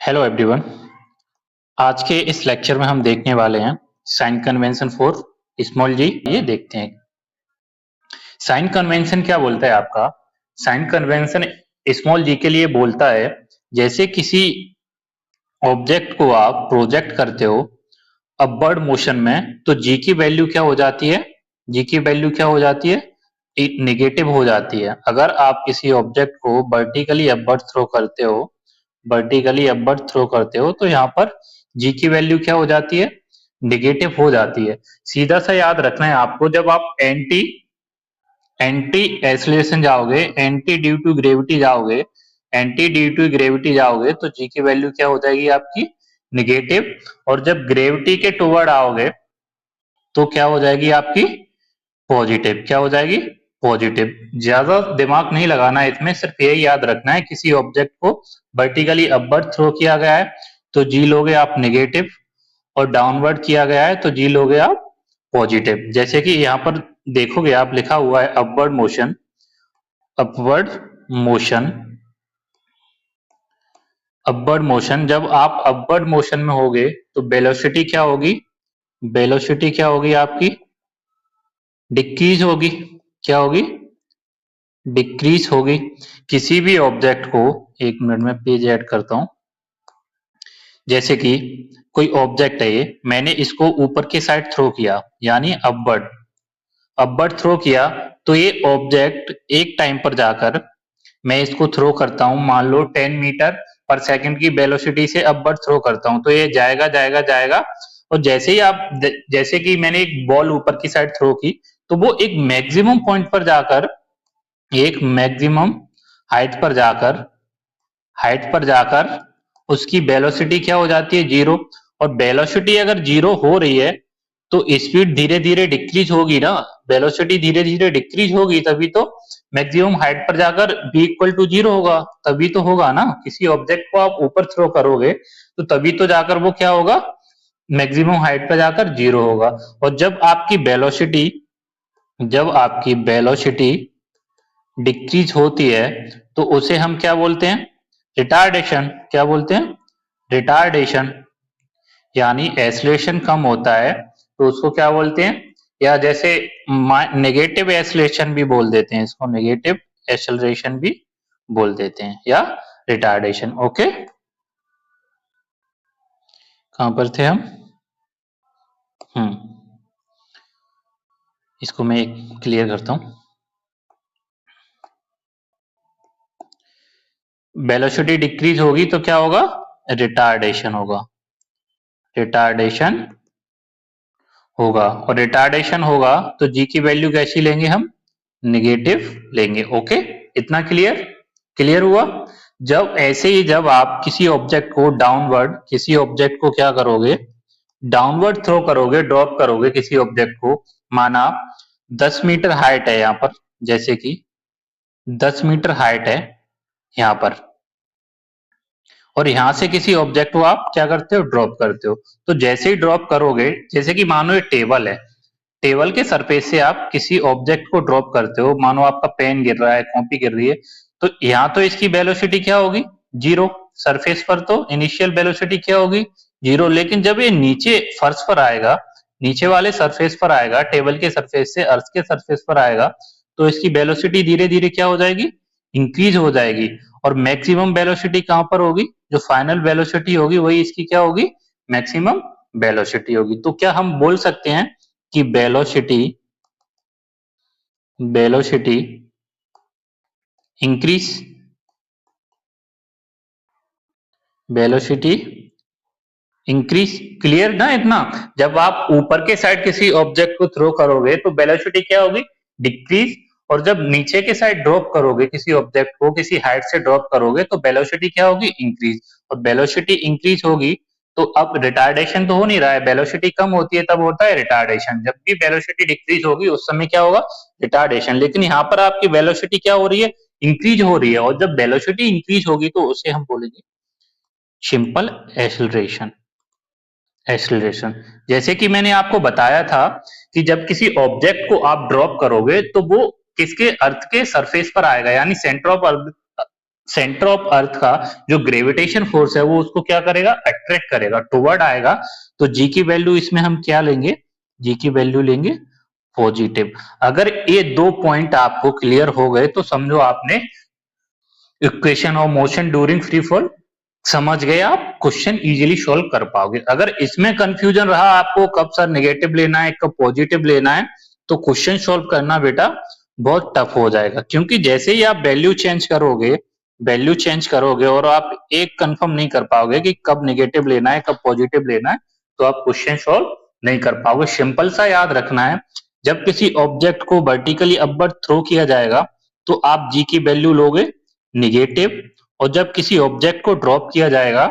Hello everyone. आज के इस लेक्चर में हम देखने वाले हैं साइन कन्वेंशन फॉर स्मॉल जी। ये देखते हैं साइन कन्वेंशन क्या बोलता है आपका। साइन कन्वेंशन स्मॉल जी के लिए बोलता है जैसे किसी ऑब्जेक्ट को आप प्रोजेक्ट करते हो अपवर्ड मोशन में, तो जी की वैल्यू क्या हो जाती है, जी की वैल्यू क्या हो जाती है, नेगेटिव हो जाती है। अगर आप किसी ऑब्जेक्ट को वर्टिकली अपवर्ड थ्रो करते हो, वर्टिकली अपवर्ड थ्रो करते हो, तो यहाँ पर जी की वैल्यू क्या हो जाती है, नेगेटिव हो जाती है। सीधा सा याद रखना है आपको, जब आप एंटी एंटी एक्सीलरेशन जाओगे, एंटी ड्यू टू ग्रेविटी जाओगे, एंटी ड्यू टू ग्रेविटी जाओगे, तो जी की वैल्यू क्या हो जाएगी आपकी, निगेटिव। और जब ग्रेविटी के टुवर्ड आओगे तो क्या हो जाएगी आपकी, पॉजिटिव। क्या हो जाएगी, पॉजिटिव। ज्यादा दिमाग नहीं लगाना है इसमें, सिर्फ यही याद रखना है किसी ऑब्जेक्ट को वर्टिकली अपवर्ड थ्रो किया गया है तो जी लोगे आप नेगेटिव, और डाउनवर्ड किया गया है तो जी लोगे आप पॉजिटिव। जैसे कि यहाँ पर देखोगे आप, लिखा हुआ है upward motion, upward motion, upward motion. जब आप अपवर्ड मोशन में होगे तो वेलोसिटी क्या होगी, वेलोसिटी क्या होगी आपकी, डिक्रीज होगी। क्या होगी, डिक्रीज होगी। किसी भी ऑब्जेक्ट को, एक मिनट में पेज ऐड करता हूं। जैसे कि कोई ऑब्जेक्ट है ये, मैंने इसको ऊपर के साइड थ्रो किया यानी अपवर्ड, अपवर्ड थ्रो किया, तो ये ऑब्जेक्ट एक टाइम पर जाकर, मैं इसको थ्रो करता हूं, मान लो 10 मीटर पर सेकंड की वेलोसिटी से अपवर्ड थ्रो करता हूं, तो ये जाएगा जाएगा जाएगा। और जैसे ही आप, जैसे कि मैंने एक बॉल ऊपर की साइड थ्रो की, तो वो एक मैक्सिमम पॉइंट पर जाकर, एक मैक्सिमम हाइट पर जाकर, हाइट पर जाकर उसकी वेलोसिटी क्या हो जाती है, जीरो। और वेलोसिटी अगर जीरो हो रही है तो स्पीड धीरे धीरे डिक्रीज होगी ना, वेलोसिटी धीरे धीरे डिक्रीज होगी, तभी तो मैक्सिमम हाइट पर जाकर v इक्वल टू जीरो होगा, तभी तो होगा ना। किसी ऑब्जेक्ट को आप ऊपर थ्रो करोगे तो तभी तो जाकर वो क्या होगा, मैक्सिमम हाइट पर जाकर जीरो होगा। और जब आपकी वेलोसिटी, जब आपकी वेलोसिटी डिक्रीज होती है तो उसे हम क्या बोलते हैं, रिटार्डेशन। क्या बोलते हैं, रिटार्डेशन। यानी एक्सीलरेशन कम होता है तो उसको क्या बोलते हैं, या जैसे नेगेटिव एक्सीलरेशन भी बोल देते हैं इसको, नेगेटिव एक्सीलरेशन भी बोल देते हैं, या रिटार्डेशन। ओके, कहां पर थे हम। इसको मैं क्लियर करता हूं। वेलोसिटी डिक्रीज होगी तो क्या होगा, रिटार्डेशन होगा, रिटार्डेशन होगा। और रिटार्डेशन होगा तो जी की वैल्यू कैसी लेंगे हम, निगेटिव लेंगे। ओके, इतना क्लियर, क्लियर हुआ। जब ऐसे ही, जब आप किसी ऑब्जेक्ट को डाउनवर्ड, किसी ऑब्जेक्ट को क्या करोगे, डाउनवर्ड थ्रो करोगे, ड्रॉप करोगे किसी ऑब्जेक्ट को, माना 10 मीटर हाइट है यहाँ पर, जैसे कि 10 मीटर हाइट है यहाँ पर, और यहां से किसी ऑब्जेक्ट को आप क्या करते हो, ड्रॉप करते हो। तो जैसे ही ड्रॉप करोगे, जैसे कि मानो ये टेबल है, टेबल के सरफेस से आप किसी ऑब्जेक्ट को ड्रॉप करते हो, मानो आपका पेन गिर रहा है, कॉपी गिर रही है, तो यहाँ तो इसकी वेलोसिटी क्या होगी, जीरो। सरफेस पर तो इनिशियल वेलोसिटी क्या होगी, जीरो। लेकिन जब ये नीचे फर्श पर आएगा, नीचे वाले सरफेस पर आएगा, टेबल के सरफेस से अर्थ के सरफेस पर आएगा, तो इसकी वेलोसिटी धीरे धीरे क्या हो जाएगी, इंक्रीज हो जाएगी। और मैक्सिमम वेलोसिटी कहां पर होगी, जो फाइनल वेलोसिटी होगी वही इसकी क्या होगी, मैक्सिमम वेलोसिटी होगी। तो क्या हम बोल सकते हैं कि velocity, velocity increase, velocity increase. Clear ना इतना। जब आप ऊपर के साइड किसी ऑब्जेक्ट को थ्रो करोगे तो वेलोसिटी क्या होगी, डिक्रीज। और जब नीचे के साइड ड्रॉप करोगे किसी ऑब्जेक्ट को, किसी हाइट से ड्रॉप करोगे, तो वेलोसिटी क्या होगी, इंक्रीज। और वेलोसिटी इंक्रीज होगी तो अब रिटार्डेशन तो हो नहीं रहा है, वेलोसिटी कम होती है तब होता है रिटार्डेशन। जब भी वेलोसिटी डिक्रीज होगी उस समय क्या होगा, रिटार्डेशन। लेकिन यहाँ पर आपकी वेलोसिटी क्या हो रही है, इंक्रीज हो रही है। और जब वेलोसिटी इंक्रीज होगी तो उसे हम बोलेंगे सिंपल एक्सीलरेशन, एक्सीलरेशन। जैसे कि मैंने आपको बताया था कि जब किसी ऑब्जेक्ट को आप ड्रॉप करोगे तो वो किसके, अर्थ के सरफेस पर आएगा, यानी centre of earth, centre of earth का जो ग्रेविटेशन फोर्स है वो उसको क्या करेगा, अट्रैक्ट करेगा, टुवर्ड आएगा। तो जी की वैल्यू इसमें हम क्या लेंगे, जी की वैल्यू लेंगे पॉजिटिव। अगर ये दो पॉइंट आपको क्लियर हो गए तो समझो आपने equation of motion during free fall समझ गए, आप क्वेश्चन इजीली सॉल्व कर पाओगे। अगर इसमें कंफ्यूजन रहा आपको कब सर नेगेटिव लेना है कब पॉजिटिव लेना है, तो क्वेश्चन सॉल्व करना बेटा बहुत टफ हो जाएगा, क्योंकि जैसे ही आप वैल्यू चेंज करोगे और आप एक कंफर्म नहीं कर पाओगे कि कब नेगेटिव लेना है कब पॉजिटिव लेना है, तो आप क्वेश्चन सॉल्व नहीं कर पाओगे। सिंपल सा याद रखना है, जब किसी ऑब्जेक्ट को वर्टिकली अपवर्ड थ्रो किया जाएगा तो आप जी की वैल्यू लोगे निगेटिव, और जब किसी ऑब्जेक्ट को ड्रॉप किया जाएगा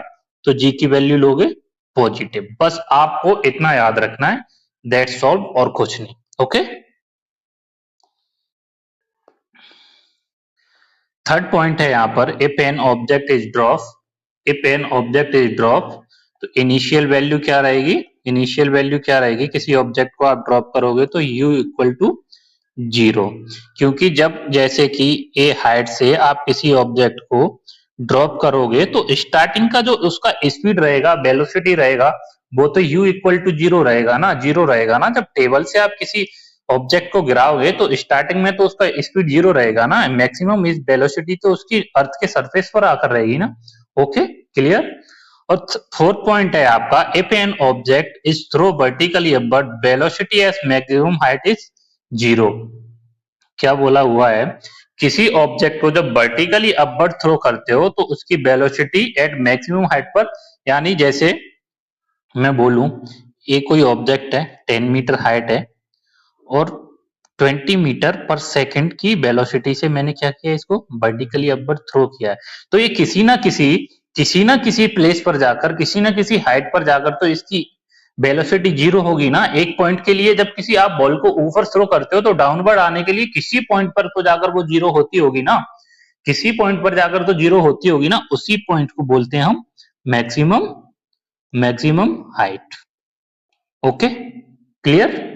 तो जी की वैल्यू लोगे पॉजिटिव। बस आपको इतना याद रखना है, दैट्स ऑल, और कुछ नहीं। ओके, थर्ड पॉइंट है यहां पर, if an object is drop, तो इनिशियल वैल्यू क्या रहेगी, इनिशियल वैल्यू क्या रहेगी, किसी ऑब्जेक्ट को आप ड्रॉप करोगे तो u इक्वल टू 0, क्योंकि जब जैसे कि a हाइट से आप किसी ऑब्जेक्ट को ड्रॉप करोगे तो स्टार्टिंग का जो उसका स्पीड रहेगा, वेलोसिटी रहेगा, वो तो u इक्वल टू 0 रहेगा ना, 0 रहेगा ना। जब टेबल से आप किसी ऑब्जेक्ट को गिराओगे तो स्टार्टिंग में तो उसका स्पीड 0 रहेगा ना, मैक्सिमम इस वेलोसिटी तो उसकी अर्थ के सरफेस पर आकर रहेगी ना। Okay, clear. और फोर्थ पॉइंट है आपका, if an object is throw vertically upward velocity as maximum height is 0। क्या बोला हुआ है, किसी ऑब्जेक्ट को जब वर्टिकली अपवर्ड थ्रो करते हो तो उसकी वेलोसिटी एट मैक्सिमम हाइट पर, यानी जैसे मैं बोलूं ये कोई ऑब्जेक्ट है 10 मीटर हाइट है और 20 मीटर पर सेकंड की वेलोसिटी से मैंने क्या किया, इसको वर्टिकली अपवर्ड थ्रो किया है, तो ये किसी ना किसी प्लेस पर जाकर, किसी ना किसी हाइट पर जाकर तो इसकी वेलोसिटी 0 होगी ना। एक पॉइंट के लिए जब किसी आप बॉल को ऊपर थ्रो करते हो तो डाउनवर्ड आने के लिए किसी पॉइंट पर तो जाकर वो 0 होती होगी ना, किसी पॉइंट पर जाकर तो 0 होती होगी ना, उसी पॉइंट को बोलते हैं हम maximum maximum height. Okay, clear.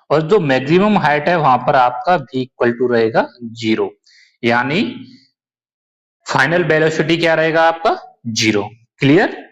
और जो मैक्सिमम हाइट है वहां पर आपका v इक्वल टू रहेगा 0, यानी फाइनल वेलोसिटी क्या रहेगा आपका 0। क्लियर।